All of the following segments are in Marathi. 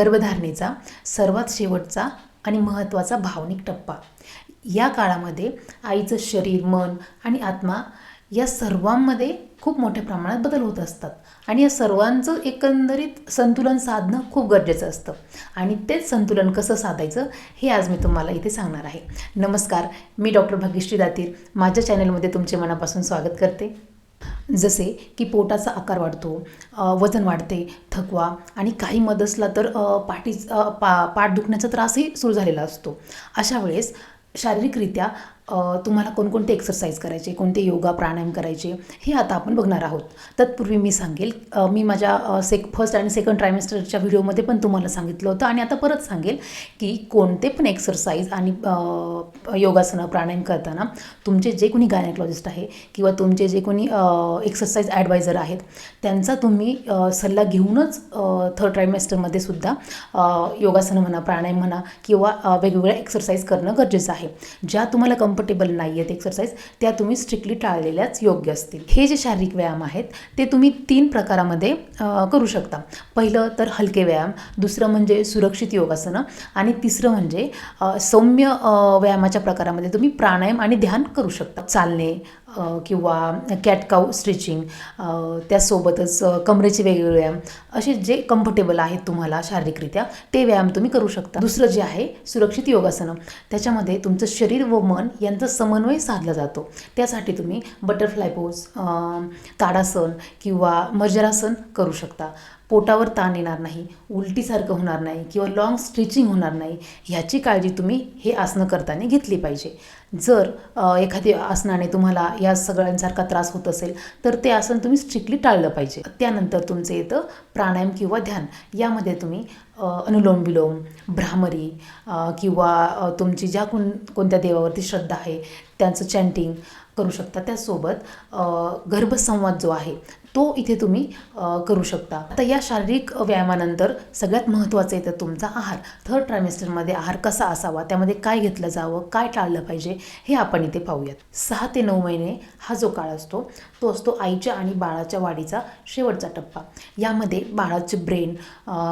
गर्भधारणेचा सर्वात शेवटचा आणि महत्त्वाचा भावनिक टप्पा. या काळामध्ये आईचं शरीर, मन आणि आत्मा या सर्वांमध्ये खूप मोठ्या प्रमाणात बदल होत असतात आणि या सर्वांचं एकंदरीत संतुलन साधणं खूप गरजेचं असतं आणि तेच संतुलन कसं साधायचं हे आज मी तुम्हाला इथे सांगणार आहे. नमस्कार, मी डॉक्टर भाग्यश्री दातीर माझ्या चॅनलमध्ये तुमचे मनापासून स्वागत करते. जसे की पोटाचा आकार वाढतो, वजन वाढते, थकवा आणि काही मदसला तर पाठ दुखण्याचा त्रासही सुरू झालेला असतो. अशा वेळेस शारीरिकरित्या तुम्हाला कोणकोणते एक्सरसाइज करायचे, कोणते योगा प्राणायाम करायचे हे आता आपण बघणार आहोत. तत्पूर्वी मी सांगेल, मी माझ्या फर्स्ट आणि सेकंड ट्रायमेस्टरच्या व्हिडिओमध्ये पण तुम्हाला सांगितलं होतं आणि आता परत सांगेल की कोणते पण एक्सरसाइज आणि योगासनं प्राणायाम करताना तुमचे जे कोणी गायनेकॉलॉजिस्ट आहे किंवा तुमचे जे कोणी एक्सरसाइज ॲडवायझर आहेत त्यांचा तुम्ही सल्ला घेऊनच थर्ड ट्रायमेस्टरमध्ये सुद्धा योगासनं म्हणा, प्राणायाम म्हणा किंवा वेगवेगळ्या एक्सरसाइज करणं गरजेचं आहे. ज्या तुम्हाला कम्फर्टेबल नाही आहेत एक्सरसाइज त्या तुम्ही स्ट्रिक्टली टाळलेल्याच योग्य असतील. हे जे शारीरिक व्यायाम आहेत ते तुम्ही 3 प्रकारामध्ये करू शकता. पहिलं तर हलके व्यायाम, दुसरं म्हणजे सुरक्षित योगासनं आणि तिसरं म्हणजे सौम्य व्यायामाच्या प्रकारामध्ये तुम्ही प्राणायाम आणि ध्यान करू शकता. चालणे किंवा कॅट काऊ स्ट्रेचिंग, त्यासोबतच कमरेचे वेगवेगळे व्यायाम, असे जे कम्फर्टेबल आहेत तुम्हाला शारीरिकरित्या ते व्यायाम तुम्ही करू शकता. दुसरं जे आहे सुरक्षित योगासनं, त्याच्यामध्ये तुमचं शरीर व मन यांचा समन्वय साधला जातो. त्यासाठी तुम्ही बटरफ्लाय पोज, ताडासन किंवा मर्जरासन करू शकता. पोटावर ताण येणार नाही, उलटीसारखं होणार नाही किंवा लॉंग स्ट्रेचिंग होणार नाही ह्याची काळजी तुम्ही हे आसनं करताना घेतली पाहिजे. जर एखादी आसनाने तुम्हाला या सगळ्यांसारखा त्रास होत असेल तर ते आसन तुम्ही स्ट्रिक्टली टाळलं पाहिजे. त्यानंतर तुमचं येतं प्राणायाम किंवा ध्यान. यामध्ये तुम्ही अनुलोम विलोम, भ्रामरी किंवा तुमची ज्या कोणत्या देवावरती श्रद्धा आहे त्यांचं चॅन्टिंग करू शकता. त्याचसोबत गर्भसंवाद जो आहे तो इथे तुम्ही करू शकता. आता या शारीरिक व्यायामानंतर सगळ्यात महत्त्वाचं येतं तुमचा आहार. थर्ड ट्रायमेस्टरमध्ये आहार कसा असावा, त्यामध्ये काय घेतलं जावं, काय टाळलं पाहिजे हे आपण इथे पाहूयात. 6 ते 9 महिने हा जो काळ असतो तो असतो आईच्या आणि बाळाच्या वाढीचा शेवटचा टप्पा. यामध्ये बाळाचे ब्रेन,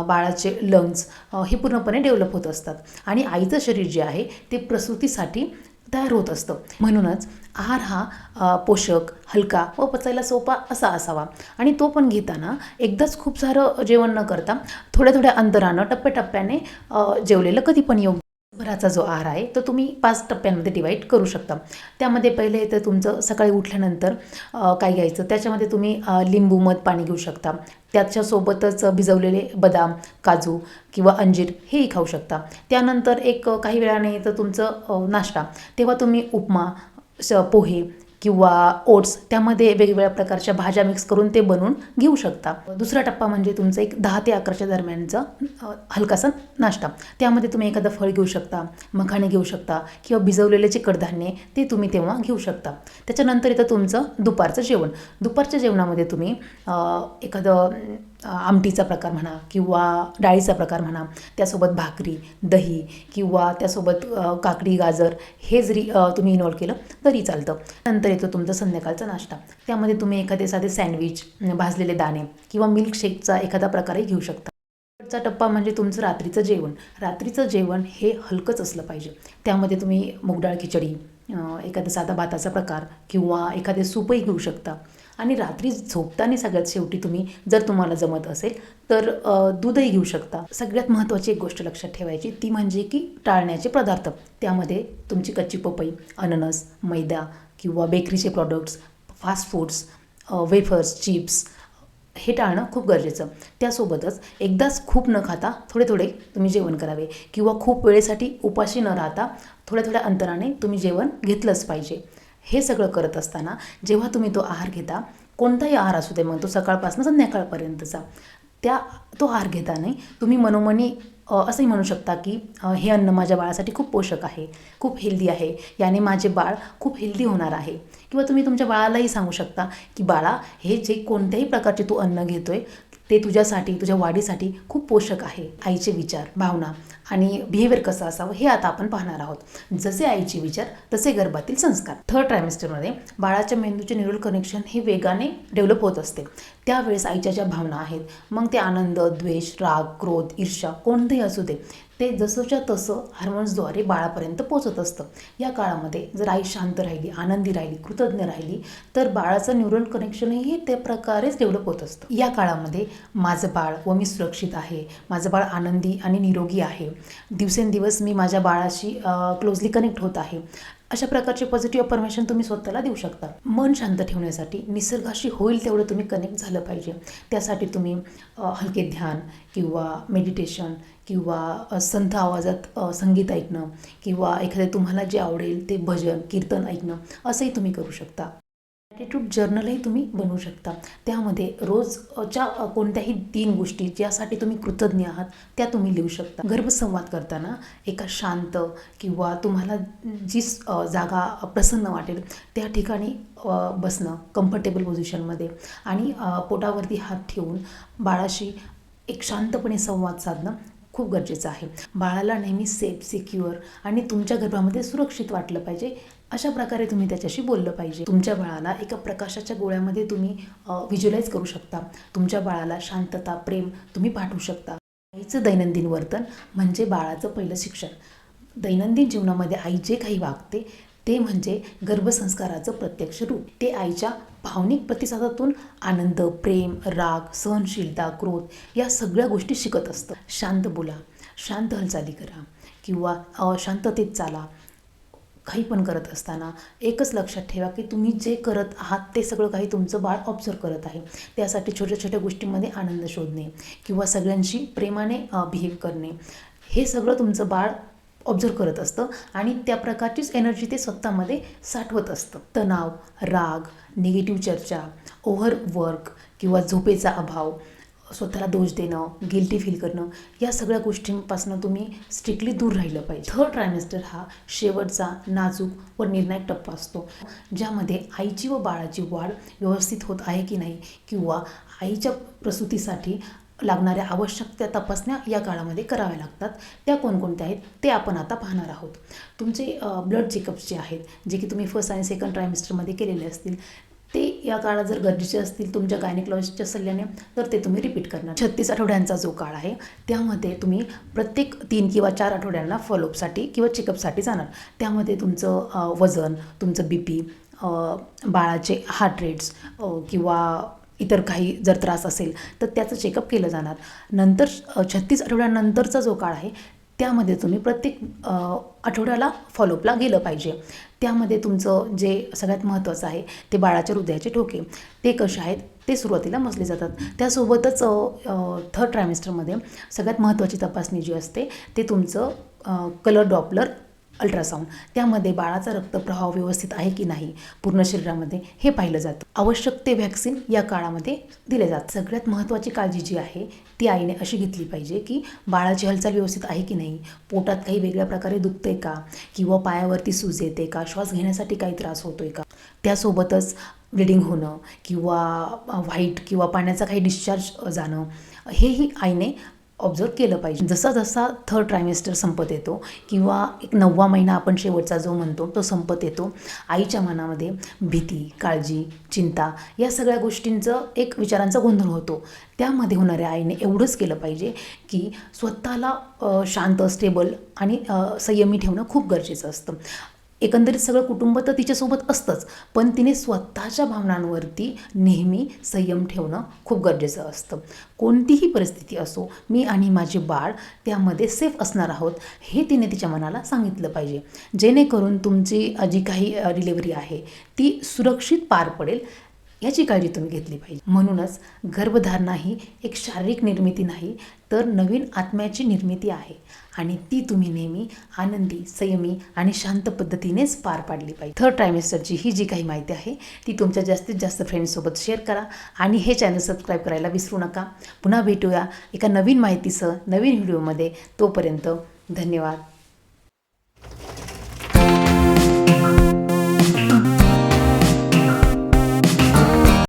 बाळाचे लंग्स हे पूर्णपणे डेव्हलप होत असतात आणि आईचं शरीर जे आहे ते प्रसूतीसाठी तयार होत असतं. म्हणूनच आहार हा पोषक, हलका व पचायला सोपा असा असावा आणि तो पण घेताना एकदाच खूप सारं जेवण न करता थोड्या थोड्या अंतरानं टप्प्याटप्प्याने जेवलेलं कधी पण योग्य. भराचा जो आहार आहे तो तुम्ही 5 टप्प्यांमध्ये डिवाईड करू शकता. त्यामध्ये पहिले येतं तुमचं सकाळी उठल्यानंतर काय घ्यायचं, त्याच्यामध्ये तुम्ही लिंबू मध पाणी घेऊ शकता. त्याच्यासोबतच भिजवलेले बदाम, काजू किंवा अंजीर हेही खाऊ शकता. त्यानंतर काही वेळाने येतं तुमचं नाश्ता. तेव्हा तुम्ही उपमा, पोहे किंवा ओट्स त्यामध्ये वेगवेगळ्या प्रकारच्या भाज्या मिक्स करून ते बनवून घेऊ शकता. दुसरा टप्पा म्हणजे तुमचं 10 ते 11च्या दरम्यानचा हलकासा नाश्ता. त्यामध्ये तुम्ही एखादं फळ घेऊ शकता, मखाणे घेऊ शकता किंवा भिजवलेले जे कडधान्य ते तुम्ही तेव्हा घेऊ शकता. त्याच्यानंतर येतं तुमचं दुपारचं जेवण. दुपारच्या जेवणामध्ये तुम्ही एखादं आमटीचा प्रकार म्हणा किंवा डाळीचा प्रकार म्हणा, त्यासोबत भाकरी, दही किंवा त्यासोबत काकडी, गाजर हे जरी तुम्ही इन्व्हॉल्व केलं तरी चालतं. नंतर येतो तुमचा संध्याकाळचा नाश्ता. त्यामध्ये तुम्ही एखादे साधे सँडविच, भाजलेले दाणे किंवा मिल्कशेकचा एखादा प्रकारही घेऊ शकता. चा टप्पा म्हणजे तुमचं रात्रीचं जेवण. रात्रीचं जेवण हे हलकंच असलं पाहिजे. त्यामध्ये तुम्ही मूगडाळ खिचडी, एखादा साधा भाताचा प्रकार किंवा एखादे सूपही घेऊ शकता. आणि रात्री झोपताना सगळ्यात शेवटी तुम्ही जर तुम्हाला जमत असेल तर दूधही घेऊ शकता. सगळ्यात महत्त्वाची एक गोष्ट लक्षात ठेवायची ती म्हणजे की टाळण्याचे पदार्थ. त्यामध्ये तुमची कच्ची पपई, अननस, मैदा किंवा बेकरीचे products, fast foods, wafers, chips हे टाळणं खूप गरजेचं. त्यासोबतच एकदाच खूप न खाता थोडे थोडे तुम्ही जेवण करावे किंवा खूप वेळेसाठी उपाशी न राहता थोड्या थोड्या अंतराने तुम्ही जेवण घेतलंच पाहिजे. हे सगळं करत असताना जेव्हा तुम्ही तो आहार घेता, कोणताही आहार असू दे मग तो सकाळपासून संध्याकाळपर्यंतचा, तो आहार घेताना तुम्ही मनोमनी असंही म्हणू शकता की हे अन्न माझ्या बाळासाठी खूप पोषक आहे, खूप हेल्दी आहे, याने माझे बाळ खूप हेल्दी होणार आहे. किंवा तुम्ही तुमच्या बाळालाही सांगू शकता की बाळा हे जे कोणत्याही प्रकारचे तू अन्न घेतोय ते तुझ्यासाठी, तुझ्या वाढीसाठी खूप पोषक आहे. आईचे विचार, भावना आणि बिहेवियर कसं असावं हे आता आपण पाहणार आहोत. जसे आईचे विचार तसे गर्भातील संस्कार. थर्ड ट्रायमेस्टरमध्ये बाळाच्या मेंदूचे न्यूरल कनेक्शन हे वेगाने डेव्हलप होत असते. त्यावेळेस आईच्या ज्या भावना आहेत, मग ते आनंद, द्वेष, राग, क्रोध, ईर्ष्या कोणतेही असू दे, ते जसंच्या तसं हार्मोन्सद्वारे बाळापर्यंत पोहोचत असतं. या काळामध्ये जर आई शांत राहिली, आनंदी राहिली, कृतज्ञ राहिली, तर बाळाचं न्यूरल कनेक्शनही त्या प्रकारेच डेव्हलप होत असतं. या काळामध्ये माझं बाळ व मी सुरक्षित आहे, माझं बाळ आनंदी आणि निरोगी आहे, दिवसेंदिवस मी माझ्या बाळाशी क्लोजली कनेक्ट होत आहे, अशा प्रकारचे पॉझिटिव्ह अफर्मेशन तुम्ही स्वतःला देऊ शकता. मन शांत ठेवण्यासाठी निसर्गाशी होईल तेवढं तुम्ही कनेक्ट झालं पाहिजे. त्यासाठी तुम्ही हलके ध्यान किंवा मेडिटेशन किंवा संथ आवाजात संगीत ऐकणं किंवा एखादे तुम्हाला जे आवडेल ते भजन, कीर्तन ऐकणं असंही तुम्ही करू शकता. ग्रॅटिट्यूड जर्नलही तुम्ही बनवू शकता. त्यामध्ये रोजच्या कोणत्याही 3 गोष्टी ज्यासाठी तुम्ही कृतज्ञ आहात त्या तुम्ही लिहू शकता. गर्भसंवाद करताना एका शांत किंवा तुम्हाला जी जागा प्रसन्न वाटेल त्या ठिकाणी बसणं कम्फर्टेबल पोझिशनमध्ये आणि पोटावरती हात ठेवून बाळाशी एक शांतपणे संवाद साधणं खूप गरजेचं आहे. बाळाला नेहमी सेफ, सिक्युअर आणि तुमच्या गर्भामध्ये सुरक्षित वाटलं पाहिजे अशा प्रकारे तुम्ही त्याच्याशी बोललं पाहिजे. तुमच्या बाळाला एका प्रकाशाच्या गोळ्यामध्ये तुम्ही व्हिज्युअलाइज करू शकता. तुमच्या बाळाला शांतता, प्रेम तुम्ही पाठवू शकता. आईचं दैनंदिन वर्तन म्हणजे बाळाचं पहिलं शिक्षण. दैनंदिन जीवनामध्ये आई जे काही वागते ते म्हणजे गर्भसंस्काराचं प्रत्यक्ष रूप. ते आईच्या भावनिक प्रतिसादातून आनंद, प्रेम, राग, सहनशीलता, क्रोध या सगळ्या गोष्टी शिकत असतं. शांत बोला, शांत हालचाली करा किंवा शांततेत चाला. काही पण करत असताना एकच लक्षात ठेवा की तुम्ही जे करत आहात ते सगळं काही तुमचं बाळ ऑब्झर्व करत आहे. त्यासाठी छोट्या छोट्या गोष्टींमध्ये आनंद शोधणे किंवा सगळ्यांशी प्रेमाने बिहेव करणे हे सगळं तुमचं बाळ ऑब्झर्व करत असतं आणि त्या प्रकारचीच एनर्जी ते स्वतःमध्ये साठवत असतं. तणाव, राग, निगेटिव्ह चर्चा, ओव्हरवर्क किंवा झोपेचा अभाव, स्वतःला दोष देणं, गिल्टी फील करणं या सगळ्या गोष्टींपासून तुम्ही स्ट्रिक्टली दूर राहिलं पाहिजे. थर्ड ट्रायमेस्टर हा शेवटचा नाजूक व निर्णायक टप्पा असतो, ज्यामध्ये आईची व बाळाची वाढ व्यवस्थित होत आहे की नाही किंवा आईच्या प्रसूतीसाठी लागणाऱ्या आवश्यक तपासण्या या काळामध्ये कराव्या लागतात. त्या कोणकोणत्या आहेत ते आपण आता पाहणार आहोत. तुमचे ब्लड चेकअप्स जे आहेत, जे की तुम्ही फर्स्ट आणि सेकंड ट्रायमेस्टरमध्ये केलेले असतील, ते या काळात जर गरजेचे असतील तुमच्या गायनेकॉलॉजिस्टच्या सल्ल्याने तर ते तुम्ही रिपीट करणार. 36 आठवड्यांचा जो काळ आहे त्यामध्ये तुम्ही प्रत्येक 3 किंवा 4 आठवड्यांना फॉलोअपसाठी किंवा चेकअपसाठी जाणार. त्यामध्ये तुमचं वजन, तुमचं BP, बाळाचे हार्ट रेट्स किंवा इतर काही जर त्रास असेल तर त्याचं चेकअप केलं जाणार. नंतर 36 आठवड्यानंतरचा जो काळ आहे त्यामध्ये तुम्ही प्रत्येक आठवड्याला फॉलोअपला गेलं पाहिजे. त्यामध्ये तुमचं जे सगळ्यात महत्त्वाचं आहे ते बाळाच्या हृदयाचे ठोके, ते कसे आहेत ते सुरुवातीला मोजले जातात. त्यासोबतच थर्ड ट्रायमेस्टरमध्ये सगळ्यात महत्त्वाची तपासणी जी असते ते तुमचं कलर डॉपलर अल्ट्रासाऊंड. त्यामध्ये बाळाचा रक्तप्रवाह व्यवस्थित आहे की नाही पूर्ण शरीरामध्ये हे पाहिलं जातं. आवश्यक ते व्हॅक्सिन या काळामध्ये दिले जातात. सगळ्यात महत्त्वाची काळजी जी आहे ती आईने अशी घेतली पाहिजे की बाळाची हालचाल व्यवस्थित आहे की नाही, पोटात काही वेगळ्या प्रकारे दुखतंय का किंवा पायावरती सूज येते का, श्वास घेण्यासाठी काही त्रास होतोय का. त्यासोबतच ब्लिडिंग होणं किंवा व्हाईट किंवा पाण्याचा काही डिस्चार्ज जाणं हेही आईने ऑब्झर्व केलं पाहिजे. जसा जसा थर्ड ट्रायमेस्टर संपत येतो किंवा एक 9वा महिना आपण शेवटचा जो म्हणतो तो संपत येतो, आईच्या मनामध्ये भीती, काळजी, चिंता या सगळ्या गोष्टींचं एक विचारांचा गोंधळ होतो. त्यामध्ये होणाऱ्या आईने एवढंच केलं पाहिजे की स्वतःला शांत, स्टेबल आणि संयमी ठेवणं खूप गरजेचं असतं. एकंदरीत सगळं कुटुंब तर तिच्यासोबत असतंच, पण तिने स्वतःच्या भावनांवरती नेहमी संयम ठेवणं खूप गरजेचं असतं. कोणतीही परिस्थिती असो, मी आणि माझे बाळ त्यामध्ये सेफ असणार आहोत हे तिने तिच्या मनाला सांगितलं पाहिजे, जेणेकरून तुमची जी काही डिलिव्हरी आहे ती सुरक्षित पार पडेल याची काळजी तुम्ही घेतली पाहिजे. म्हणूनच गर्भधारणा ही एक शारीरिक निर्मिती नाही तर नवीन आत्म्याची निर्मिती आहे आणि ती तुम्ही नेहमी आनंदी, संयमी आणि शांत पद्धतीनेच पार पाडली पाहिजे. थर्ड ट्रायमेस्टरची ही जी काही माहिती आहे ती तुमच्या जास्तीत जास्त फ्रेंड्ससोबत शेअर करा आणि हे चॅनल सबस्क्राईब करायला विसरू नका. पुन्हा भेटूया एका नवीन माहितीसह नवीन व्हिडिओमध्ये. तोपर्यंत धन्यवाद.